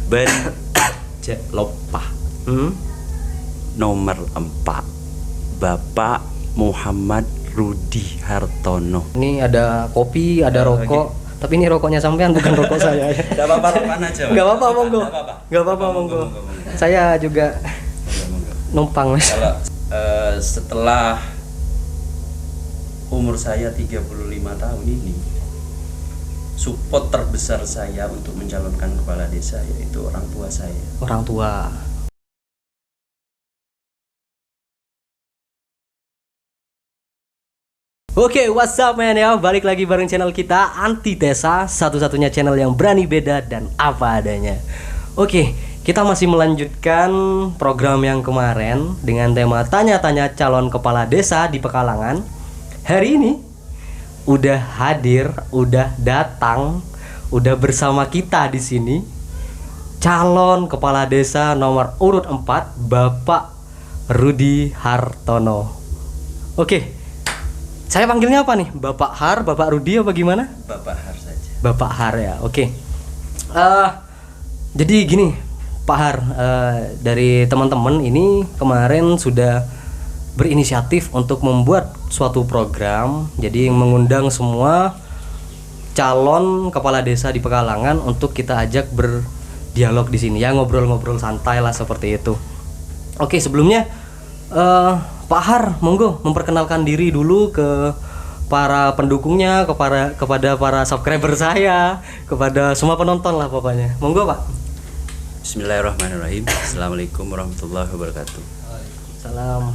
Ben Cek Lopa. Nomor 4 Bapak Muhammad Rudi Hartono. Ini ada kopi, ada rokok. Tapi ini rokoknya sampean, bukan rokok saya. Enggak apa-apa, rokokan aja. Enggak apa-apa, monggo. Enggak apa-apa, monggo. Saya juga numpang, Mas. Kalau setelah umur saya 35 tahun ini, support terbesar saya untuk mencalonkan kepala desa yaitu orang tua saya. Orang tua. Oke, what's up man ya? Balik lagi bareng channel kita Antitesa, satu-satunya channel yang berani beda dan apa adanya. Oke, kita masih melanjutkan program yang kemarin dengan tema tanya-tanya calon kepala desa di Pekalongan. Hari ini udah hadir, udah datang, udah bersama kita di sini calon kepala desa nomor urut 4 Bapak Rudi Hartono. Oke. Saya panggilnya apa nih? Bapak Har, Bapak Rudi apa gimana? Bapak Har saja. Bapak Har ya, oke. Jadi gini, Pak Har, dari teman-teman ini kemarin sudah berinisiatif untuk membuat suatu program, jadi mengundang semua calon kepala desa di Pekalongan untuk kita ajak berdialog di sini, ya ngobrol-ngobrol santai lah seperti itu. Oke, sebelumnya Pak Har, monggo memperkenalkan diri dulu ke para pendukungnya, kepada para subscriber saya, kepada semua penonton lah pokoknya. Monggo Pak. Bismillahirrahmanirrahim. Assalamualaikum warahmatullahi wabarakatuh. Salam.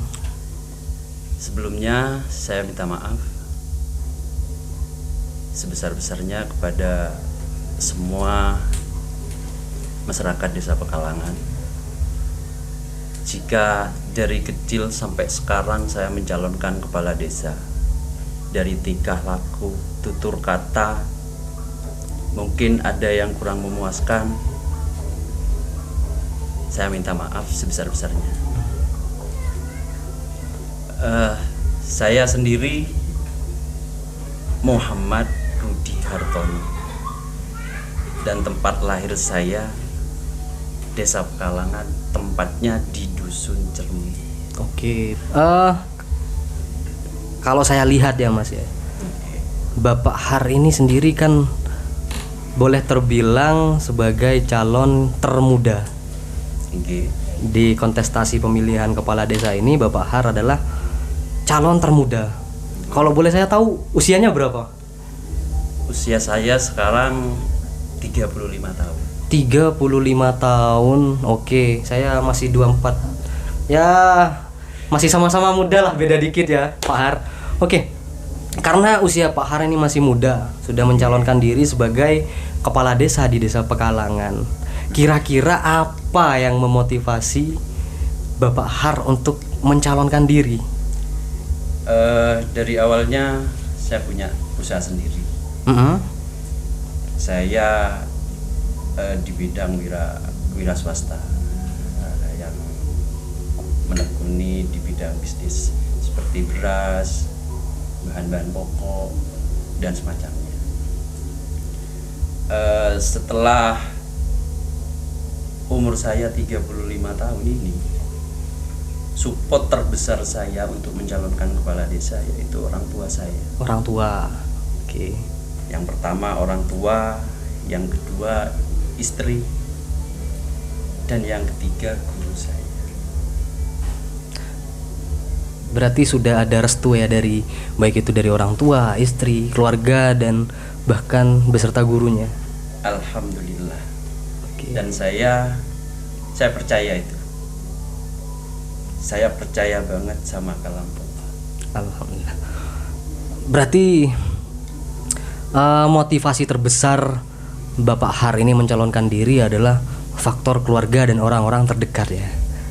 Sebelumnya saya minta maaf sebesar-besarnya kepada semua masyarakat desa Pekalongan. Jika dari kecil sampai sekarang saya mencalonkan kepala desa, dari tingkah laku, tutur kata, mungkin ada yang kurang memuaskan, saya minta maaf sebesar-besarnya. Saya sendiri Muhammad Rudi Hartono, dan tempat lahir saya Desa Pekalongan, tempatnya di Dusun Cermi. Oke. Kalau saya lihat ya Mas ya, Bapak Har ini sendiri kan boleh terbilang sebagai calon termuda. Di kontestasi pemilihan kepala desa ini Bapak Har adalah calon termuda. Kalau boleh saya tahu usianya berapa? Usia saya sekarang 35 tahun. 35 tahun. Oke, saya masih 24. Ya, masih sama-sama muda lah, beda dikit ya, Pak Har. Oke. Karena usia Pak Har ini masih muda, sudah mencalonkan diri sebagai kepala desa di Desa Pekalongan. Kira-kira apa yang memotivasi Bapak Har untuk mencalonkan diri? Dari awalnya saya punya usaha sendiri. Saya di bidang wira swasta, yang menekuni di bidang bisnis seperti beras, bahan-bahan pokok dan semacamnya. Setelah umur saya 35 tahun ini, support terbesar saya untuk mencalonkan kepala desa yaitu orang tua saya. Orang tua. Oke. Yang pertama orang tua, yang kedua istri, dan yang ketiga guru saya. Berarti sudah ada restu ya dari baik itu dari orang tua, istri, keluarga, dan bahkan beserta gurunya. Alhamdulillah. Oke. Dan saya percaya itu. Saya percaya banget sama kalam Allah. Alhamdulillah. Berarti motivasi terbesar Bapak Har ini mencalonkan diri adalah faktor keluarga dan orang-orang terdekat ya.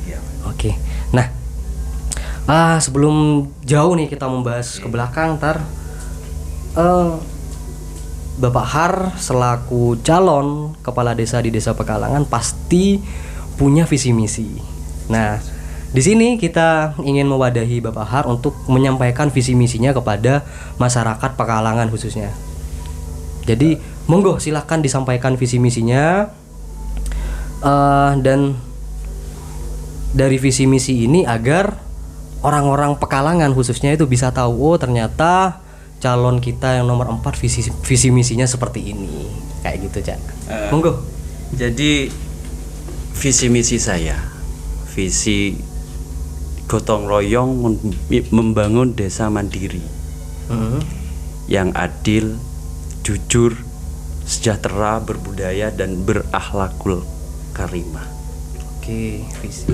Iya. Oke. Nah, sebelum jauh nih kita membahas ke belakang, Bapak Har selaku calon kepala desa di Desa Pekalongan pasti punya visi misi. Nah, di sini kita ingin mewadahi Bapak Har untuk menyampaikan visi misinya kepada masyarakat Pekalongan khususnya. Jadi monggo silahkan disampaikan visi misinya. Dan dari visi misi ini agar orang-orang Pekalangan khususnya itu bisa tahu, oh ternyata calon kita yang nomor 4 visi misinya seperti ini, kayak gitu Cak. Monggo. Jadi visi misi saya, visi gotong royong membangun desa mandiri yang adil, jujur, sejahtera, berbudaya dan berakhlakul karimah. Oke, visi.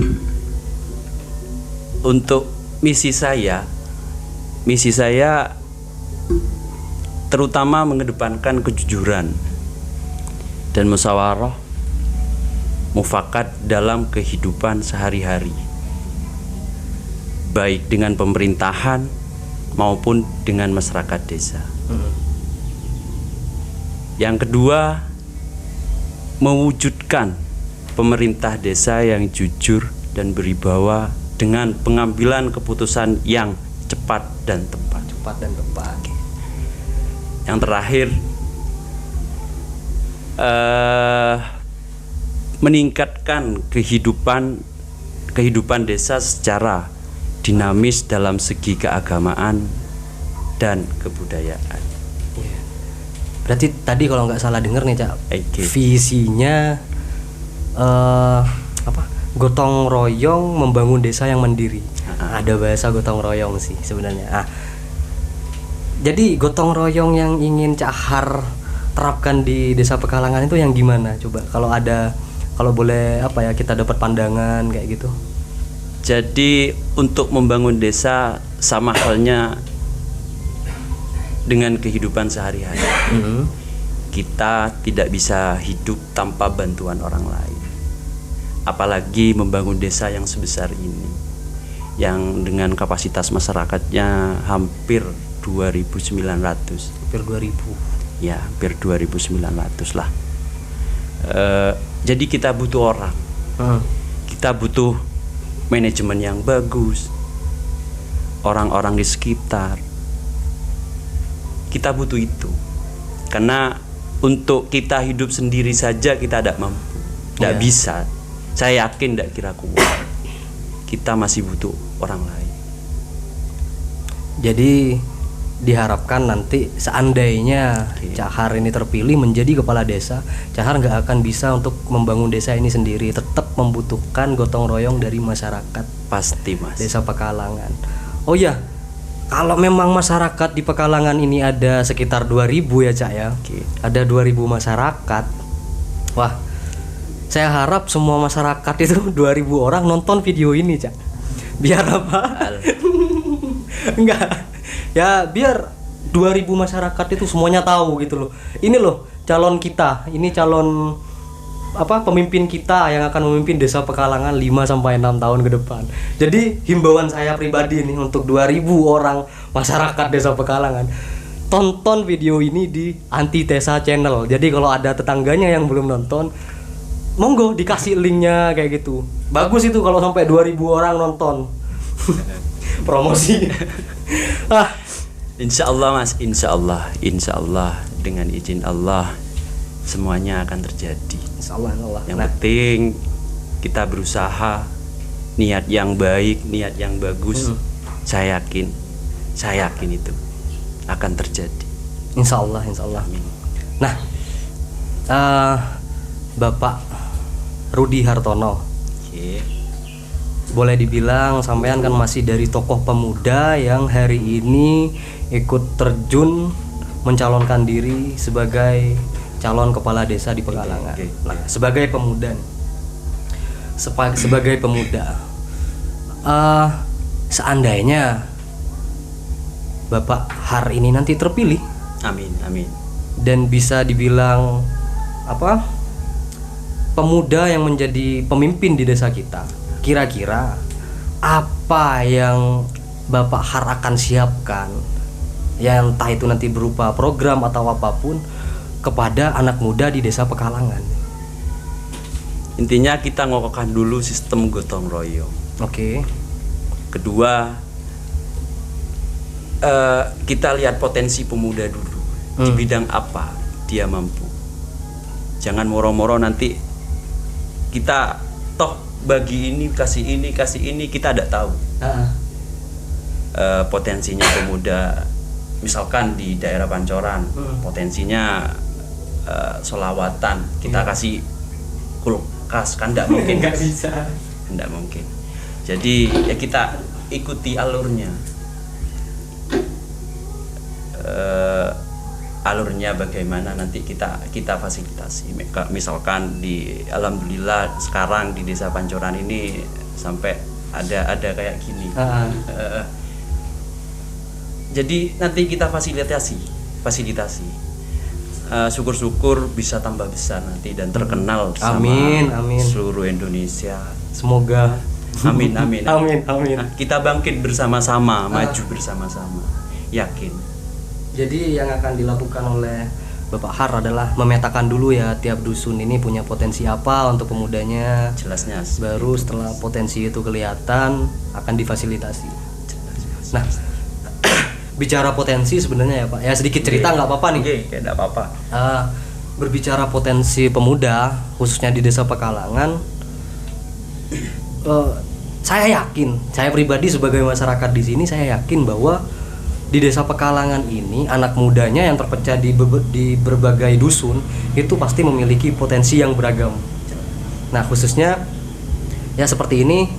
Untuk misi saya terutama mengedepankan kejujuran dan musyawarah mufakat dalam kehidupan sehari-hari, baik dengan pemerintahan maupun dengan masyarakat desa. Yang kedua, mewujudkan pemerintah desa yang jujur dan berwibawa dengan pengambilan keputusan yang cepat dan tepat. Yang terakhir, meningkatkan kehidupan desa secara dinamis dalam segi keagamaan dan kebudayaan. Berarti tadi kalau nggak salah dengar nih Cak, visinya gotong royong membangun desa yang mandiri. Ada bahasa gotong royong sih sebenarnya. Jadi gotong royong yang ingin Cak Har terapkan di desa Pekalangan itu yang gimana? Coba kalau boleh kita dapat pandangan kayak gitu. Jadi untuk membangun desa sama halnya dengan kehidupan sehari-hari. Kita tidak bisa hidup tanpa bantuan orang lain. Apalagi membangun desa yang sebesar ini, yang dengan kapasitas masyarakatnya hampir 2.900. Hampir 2.000. Ya, hampir 2.900 lah. Jadi kita butuh orang. Kita butuh manajemen yang bagus, orang-orang di sekitar. Kita butuh itu. Karena untuk kita hidup sendiri saja kita tidak mampu, tidak bisa. Saya yakin tidak kira kuat. Kita masih butuh orang lain. Jadi diharapkan nanti seandainya Cak Har ini terpilih menjadi kepala desa, Cak Har nggak akan bisa untuk membangun desa ini sendiri, tetap membutuhkan gotong royong dari masyarakat. Pasti Mas. Desa Pekalangan. Oh iya, kalau memang masyarakat di Pekalangan ini ada sekitar 2.000 ya Cak ya. Ada 2.000 masyarakat. Wah, saya harap semua masyarakat itu 2.000 orang nonton video ini Cak. Biar apa? Enggak. Ya biar 2.000 masyarakat itu semuanya tahu gitu loh. Ini loh calon kita, ini calon pemimpin kita yang akan memimpin desa Pekalangan 5-6 tahun ke depan. Jadi himbauan saya pribadi nih untuk 2.000 orang masyarakat desa Pekalangan, tonton video ini di Antitesa Channel. Jadi kalau ada tetangganya yang belum nonton, monggo dikasih linknya kayak gitu. Bagus itu kalau sampai 2.000 orang nonton. Promosi. Insya Allah Mas, insya Allah dengan izin Allah semuanya akan terjadi. Insya Allah. Yang penting kita berusaha, niat yang baik, niat yang bagus. Saya yakin itu akan terjadi. Insya Allah. Amin. Nah, Bapak Rudi Hartono, boleh dibilang sampean kan masih dari tokoh pemuda yang hari ini ikut terjun mencalonkan diri sebagai calon kepala desa di Pekalangan. Nah, sebagai pemuda, seandainya Bapak Har ini nanti terpilih, amin, dan bisa dibilang pemuda yang menjadi pemimpin di desa kita, kira-kira apa yang Bapak Har akan siapkan, yang entah itu nanti berupa program atau apapun, kepada anak muda di desa Pekalangan? Intinya kita ngokokkan dulu sistem gotong royong. Oke. Kedua, kita lihat potensi pemuda dulu. Di bidang apa dia mampu. Jangan moro-moro nanti kita toh bagi ini kasih ini kita tidak tahu potensinya pemuda. Misalkan di daerah Pancoran potensinya sholawatan, kita kasih kulkas kan tidak mungkin. Nggak bisa. Tidak mungkin. Jadi ya kita ikuti alurnya. Alurnya bagaimana nanti kita fasilitasi. Misalkan alhamdulillah sekarang di Desa Pancoran ini sampai ada kayak gini. Jadi nanti kita fasilitasi. Syukur-syukur bisa tambah besar nanti dan terkenal sama Amin. seluruh Indonesia. Semoga. Amin. Amin. Nah, kita bangkit bersama-sama, maju bersama-sama, yakin. Jadi yang akan dilakukan oleh Bapak Har adalah memetakan dulu ya tiap dusun ini punya potensi apa untuk pemudanya. Jelasnya. Baru setelah potensi itu kelihatan akan difasilitasi. Nah, bicara potensi sebenarnya ya Pak, ya sedikit cerita nggak apa-apa nih. Tidak apa-apa. Berbicara potensi pemuda khususnya di Desa Pekalangan, saya pribadi sebagai masyarakat di sini saya yakin bahwa di Desa Pekalangan ini anak mudanya yang terpecah di berbagai dusun itu pasti memiliki potensi yang beragam. Nah khususnya ya seperti ini,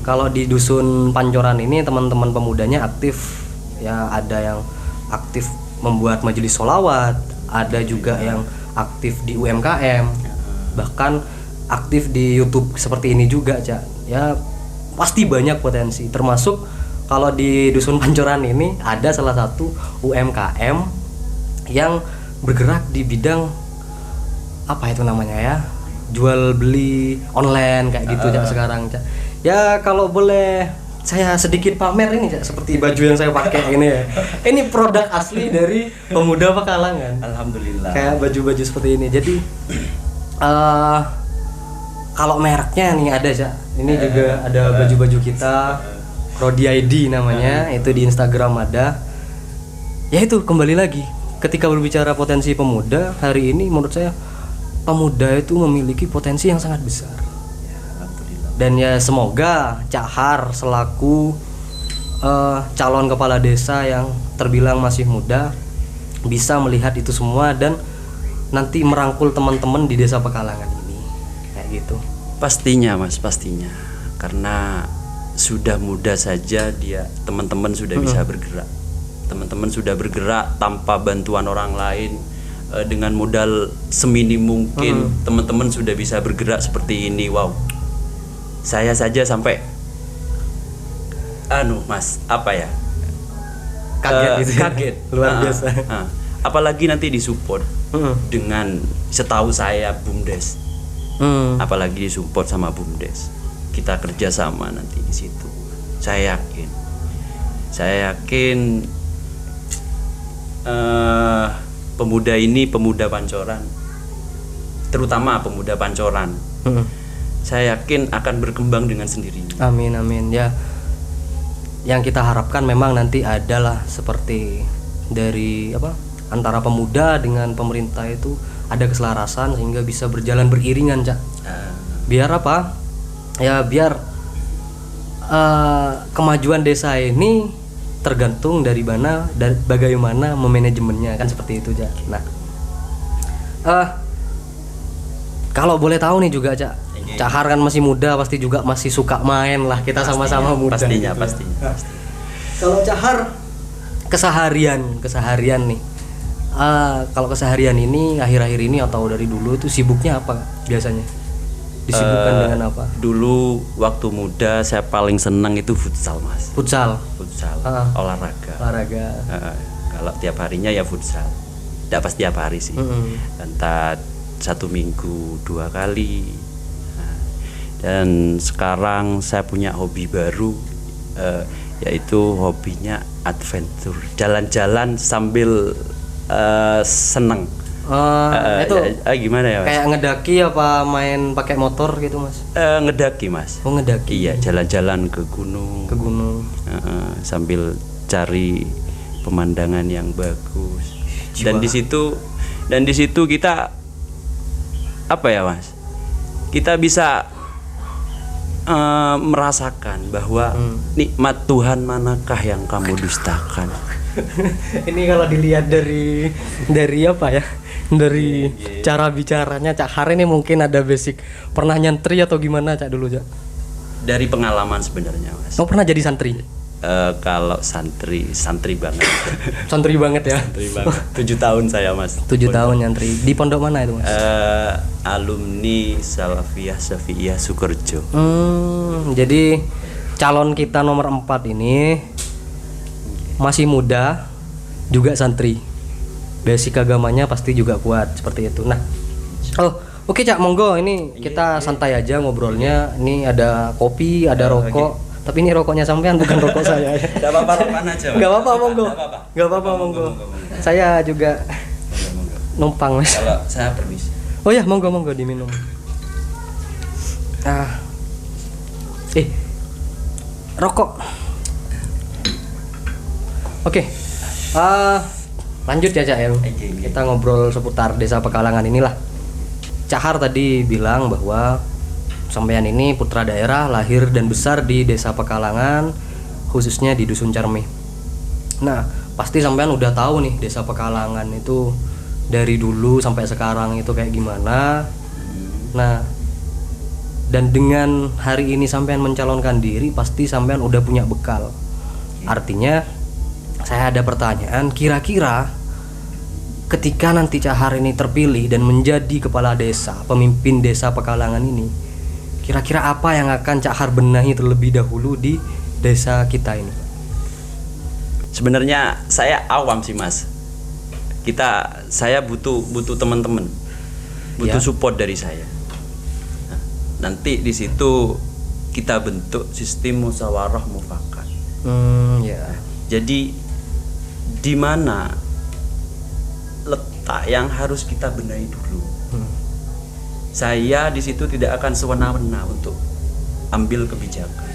kalau di dusun Pancoran ini teman-teman pemudanya aktif ya, ada yang aktif membuat majelis sholawat, ada juga yang aktif di UMKM, bahkan aktif di YouTube seperti ini juga Cak. Ya pasti banyak potensi, termasuk kalau di dusun Pancoran ini ada salah satu UMKM yang bergerak di bidang apa itu namanya ya, jual beli online kayak gitu Cak sekarang Cak. Ya kalau boleh saya sedikit pamer ini Cak, seperti baju yang saya pakai ini ya. Ini produk asli dari pemuda Pekalangan. Alhamdulillah. Kayak baju-baju seperti ini. Jadi kalau mereknya nih ada Cak. Ini juga ada baju-baju kita. Rodi ID namanya, itu di Instagram ada. Ya itu kembali lagi, ketika berbicara potensi pemuda hari ini, menurut saya pemuda itu memiliki potensi yang sangat besar. Dan ya semoga Cak Har selaku calon kepala desa yang terbilang masih muda bisa melihat itu semua dan nanti merangkul teman-teman di Desa Pekalangan ini, kayak gitu. Pastinya Mas, pastinya. Karena sudah muda saja dia, teman-teman sudah bisa bergerak. Teman-teman sudah bergerak tanpa bantuan orang lain, dengan modal seminim mungkin. Teman-teman sudah bisa bergerak seperti ini. Wow. Saya saja sampai Mas, apa ya? Kaget. Luar biasa. Apalagi nanti disupport dengan, setahu saya BUMDes. Apalagi disupport sama BUMDes. Kita kerjasama nanti di situ. Saya yakin pemuda ini, pemuda Pancoran, terutama pemuda Pancoran, saya yakin akan berkembang dengan sendirinya. Amin ya. Yang kita harapkan memang nanti adalah seperti dari antara pemuda dengan pemerintah itu ada keselarasan sehingga bisa berjalan beriringan Cak. Biar apa? Ya biar kemajuan desa ini tergantung dari mana dan bagaimana memanajemennya, kan seperti itu Cak. Nah, kalau boleh tahu nih juga Cak, Cak Har kan masih muda, pasti juga masih suka main lah, kita sama-sama muda. Pastinya. Kalau Cak Har keseharian nih, kalau keseharian ini akhir-akhir ini atau dari dulu itu sibuknya apa biasanya? Disibukkan dengan apa? Dulu waktu muda saya paling senang itu futsal Mas. Futsal. Olahraga. Kalau tiap harinya ya futsal. Tidak pas tiap hari sih. Entah 1 minggu 2 kali. Dan sekarang saya punya hobi baru, yaitu hobinya adventure, jalan-jalan sambil seneng. Itu gimana ya Mas? Kayak ngedaki apa main pakai motor gitu Mas? Ngedaki Mas. Oh ngedaki. Iya, jalan-jalan ke gunung. Sambil cari pemandangan yang bagus. Dan di situ kita apa ya Mas? kita bisa merasakan bahwa nikmat Tuhan manakah yang kamu dustakan. Ini kalau dilihat dari apa ya? Dari cara bicaranya Cak Har ini mungkin ada basic pernah nyantri atau gimana Cak dulu Cak? Dari pengalaman sebenarnya Mas. Oh pernah jadi santri? Kalau santri banget. Santri banget ya? Santri banget. 7 tahun saya Mas. 7 tahun nyantri. Di pondok mana itu Mas? Alumni Salafiyah Syafi'iyah Sukorejo. Jadi calon kita nomor 4 ini masih muda, juga santri. Basic agamanya pasti juga kuat seperti itu. Nah, oke Cak, monggo ini kita santai aja ngobrolnya. Ini ada kopi, ada rokok. Tapi ini rokoknya sampean bukan rokok saya. Enggak apa-apa rokokan aja. Enggak apa-apa monggo. Enggak apa-apa monggo. Saya juga numpang Mas. Kalau saya permisi. Oh ya, monggo diminum. Rokok. Oke. Lanjut ya Cak ya. Kita ngobrol seputar Desa Pekalangan inilah. Cak Har tadi bilang bahwa sampean ini putra daerah, lahir dan besar di Desa Pekalangan, khususnya di Dusun Cermeh. Nah, pasti sampean udah tahu nih Desa Pekalangan itu dari dulu sampai sekarang itu kayak gimana. Nah, dan dengan hari ini sampean mencalonkan diri, pasti sampean udah punya bekal. Artinya saya ada pertanyaan, kira-kira ketika nanti Cak Har ini terpilih dan menjadi kepala desa, pemimpin Desa Pekalangan ini, kira-kira apa yang akan Cak Har benahi terlebih dahulu di desa kita ini? Sebenarnya saya awam sih Mas. Saya butuh teman-teman, butuh support dari saya. Nah, nanti di situ kita bentuk sistem musyawarah mufakat. Jadi di mana letak yang harus kita benahi dulu? Saya di situ tidak akan sewenang-wenang untuk ambil kebijakan.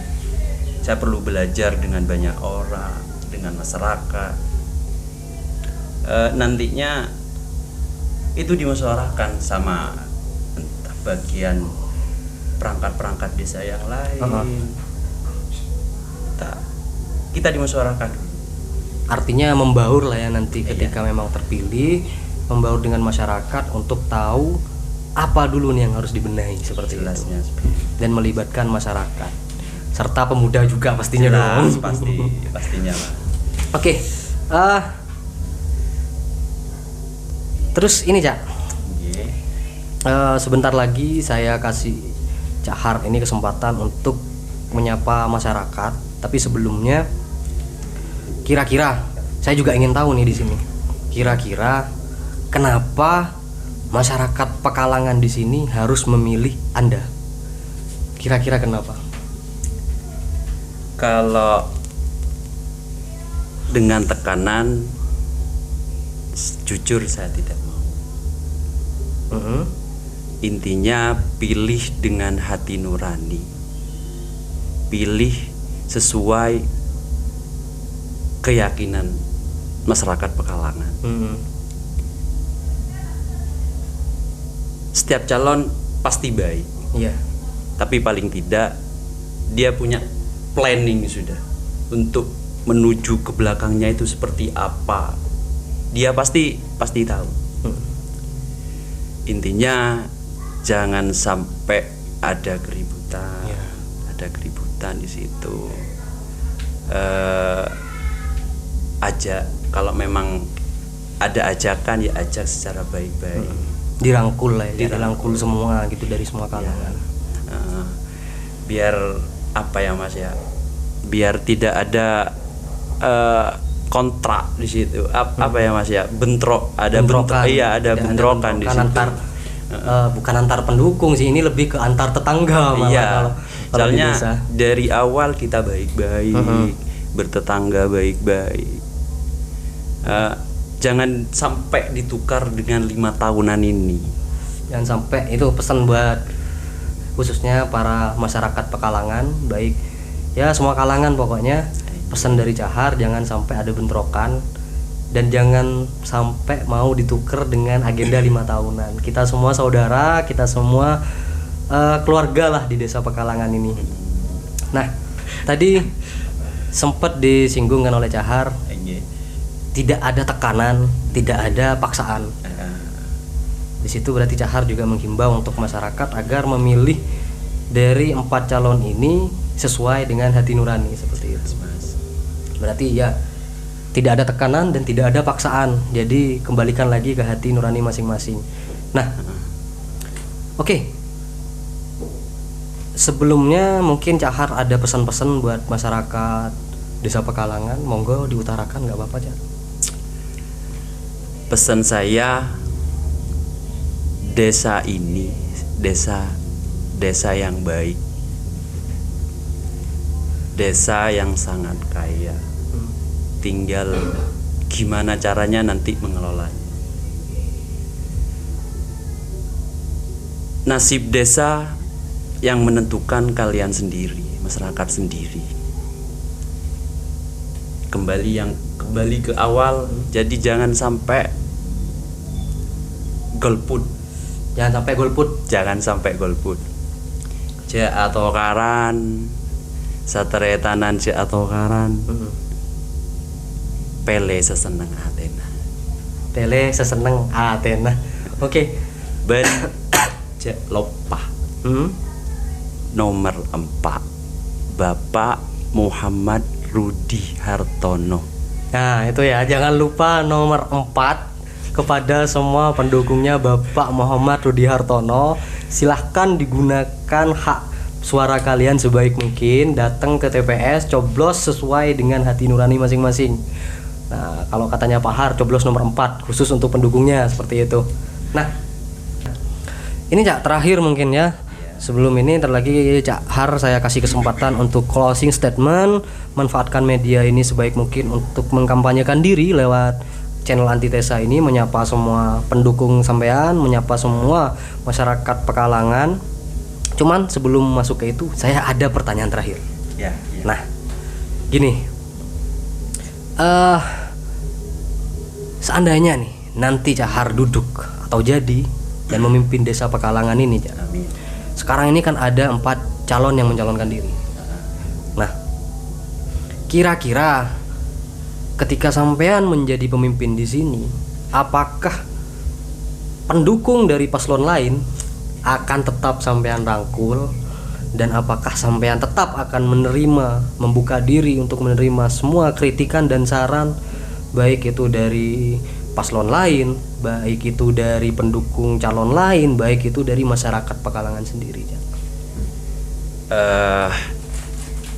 Saya perlu belajar dengan banyak orang, dengan masyarakat. Nantinya itu dimusyawarahkan sama entah bagian perangkat-perangkat desa yang lain. Kita dimusyawarahkan dulu. Artinya membaur lah ya nanti ketika memang terpilih, membaur dengan masyarakat untuk tahu apa dulu nih yang harus dibenahi seperti Jelasnya itu. Dan melibatkan masyarakat serta pemuda juga pastinya dong. Pastinya Mas. Oke. Terus ini Cak. Sebentar lagi saya kasih Cak Har ini kesempatan untuk menyapa masyarakat, tapi sebelumnya kira-kira saya juga ingin tahu nih di sini. Kira-kira kenapa masyarakat Pekalangan di sini harus memilih Anda? Kira-kira kenapa? Kalau dengan tekanan, jujur saya tidak mau. Intinya pilih dengan hati nurani, pilih sesuai keyakinan masyarakat Pekalangan. Setiap calon pasti baik, tapi paling tidak dia punya planning sudah untuk menuju ke belakangnya itu seperti apa. Dia pasti tahu. Intinya jangan sampai ada keributan, ada keributan di situ. Ajak, kalau memang ada ajakan ya ajak secara baik-baik. Dirangkul lah ya, dirangkul semua gitu dari semua kalangan. Biar apa ya Mas ya? Biar tidak ada kontrak di situ. Apa ya Mas ya? Bentrokan. Ada bentrokan di situ. Bukan antar pendukung sih, ini lebih ke antar tetangga malah. Kalau soalnya dari awal kita baik-baik, bertetangga baik-baik. Jangan sampai ditukar dengan 5 tahunan ini. Jangan sampai, itu pesan buat khususnya para masyarakat Pekalangan, baik ya semua kalangan pokoknya. Pesan dari Cak Har, jangan sampai ada bentrokan dan jangan sampai mau ditukar dengan agenda 5 tahunan. Kita semua saudara, kita semua keluarga lah di desa Pekalangan ini. Nah, tadi sempat disinggung kan oleh Cahar, tidak ada tekanan, tidak ada paksaan. Di situ berarti Cahar juga menghimbau untuk masyarakat agar memilih dari 4 calon ini sesuai dengan hati nurani seperti itu. Berarti ya tidak ada tekanan dan tidak ada paksaan. Jadi kembalikan lagi ke hati nurani masing-masing. Nah, oke. Sebelumnya mungkin Cahar ada pesan-pesan buat masyarakat desa Pekalangan, monggo diutarakan, nggak apa-apa Cahar. Pesan saya, desa ini desa yang baik, desa yang sangat kaya. Tinggal gimana caranya nanti mengelolanya. Nasib desa yang menentukan kalian sendiri, masyarakat sendiri. Kembali ke awal, jadi jangan sampai golput. Jangan sampai golput. Ja atau karan, sateretanan ja atau karan. Pele seseneng Athena. Oke. Ben ja lopah. Nomor 4, Bapak Muhammad Rudi Hartono. Nah itu ya, jangan lupa nomor 4 kepada semua pendukungnya Bapak Muhammad Rudi Hartono. Silahkan digunakan hak suara kalian sebaik mungkin. Datang ke TPS, coblos sesuai dengan hati nurani masing-masing. Nah kalau katanya Pak Har, coblos nomor 4 khusus untuk pendukungnya, seperti itu. Nah ini Cak, terakhir mungkin ya. Sebelum ini terlagi Cak Har, saya kasih kesempatan untuk closing statement. Manfaatkan media ini sebaik mungkin untuk mengkampanyekan diri lewat channel Antitesa ini, menyapa semua pendukung sampean, menyapa semua masyarakat Pekalangan. Cuman sebelum masuk ke itu, saya ada pertanyaan terakhir. Ya. Nah, gini, seandainya nih nanti Cak Har duduk atau jadi dan memimpin desa Pekalangan ini, Cak. Amin. Sekarang ini kan ada 4 calon yang mencalonkan diri. Nah, kira-kira ketika sampean menjadi pemimpin di sini, apakah pendukung dari paslon lain akan tetap sampean rangkul, dan apakah sampean tetap akan menerima, membuka diri untuk menerima semua kritikan dan saran, baik itu dari paslon lain, baik itu dari pendukung calon lain, baik itu dari masyarakat Pekalangan sendiri, Cak?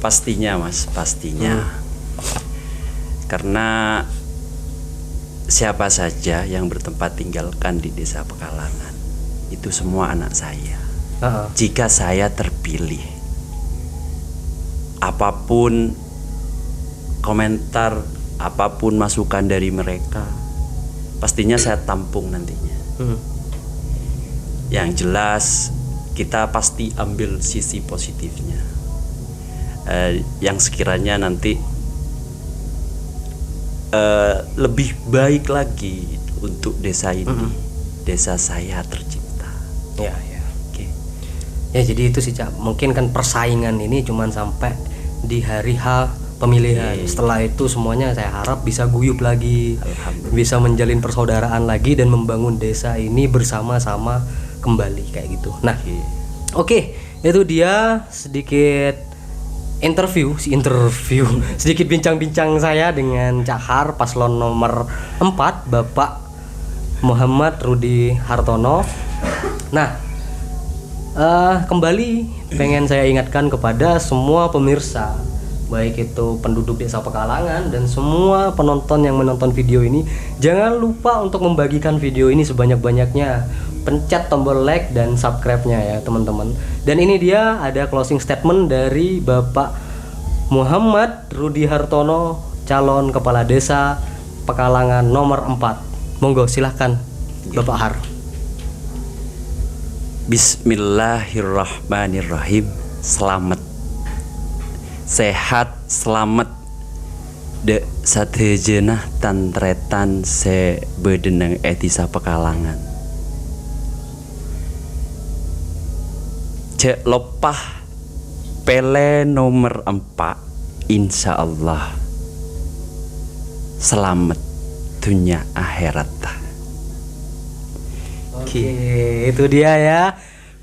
Pastinya Mas, pastinya. Karena siapa saja yang bertempat tinggalkan di desa Pekalangan itu semua anak saya. Jika saya terpilih, apapun komentar, apapun masukan dari mereka, pastinya saya tampung nantinya. Yang jelas kita pasti ambil sisi positifnya, yang sekiranya nanti lebih baik lagi untuk desa ini, desa saya tercipta. Ya. Ya jadi itu sih Cak, mungkin kan persaingan ini cuman sampai di hari H pemilihan. Setelah itu semuanya saya harap bisa guyup lagi, bisa menjalin persaudaraan lagi dan membangun desa ini bersama-sama kembali kayak gitu. Nah, oke, itu dia sedikit sedikit bincang-bincang saya dengan Cak Har, paslon nomor 4, Bapak Muhammad Rudi Hartono. Nah, kembali pengen saya ingatkan kepada semua pemirsa, baik itu penduduk desa Pekalangan dan semua penonton yang menonton video ini, jangan lupa untuk membagikan video ini sebanyak-banyaknya. Pencet tombol like dan subscribe-nya ya teman-teman. Dan ini dia ada closing statement dari Bapak Muhammad Rudi Hartono, calon kepala desa Pekalangan nomor 4. Monggo silahkan Bapak Har. Bismillahirrahmanirrahim. Selamat, sehat, selamat de satejenah tantretan se bedeneng etisa Pekalangan. Cek lopah pele nomor 4, insya Allah selamat dunia akhirat. Oke, itu dia ya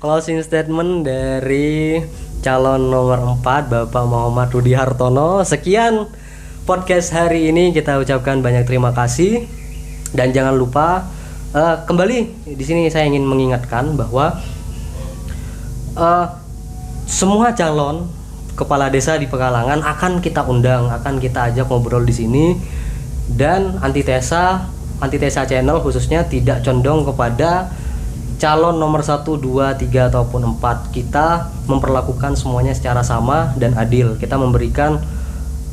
closing statement dari calon nomor 4 Bapak Muhammad Rudi Hartono. Sekian podcast hari ini, kita ucapkan banyak terima kasih dan jangan lupa kembali di sini saya ingin mengingatkan bahwa semua calon kepala desa di Pekalongan akan kita undang, akan kita ajak ngobrol di sini, dan Antitesa channel khususnya tidak condong kepada calon nomor 1, 2, 3 ataupun 4. Kita memperlakukan semuanya secara sama dan adil. Kita memberikan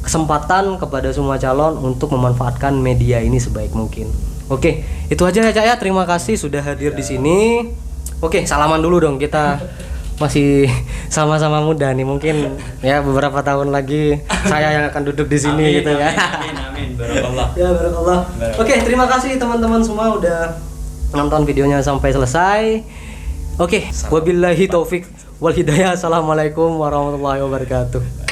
kesempatan kepada semua calon untuk memanfaatkan media ini sebaik mungkin. Oke, itu aja ya Cak ya. Terima kasih sudah hadir di sini. Oke, salaman dulu dong, kita masih sama-sama muda nih, mungkin ya beberapa tahun lagi saya yang akan duduk di sini gitu ya. Amin. Barakallah. Ya, barakallah. Oke, terima kasih teman-teman semua udah nonton videonya sampai selesai. Oke, wabillahi taufik wal hidayah. Assalamualaikum warahmatullahi wabarakatuh.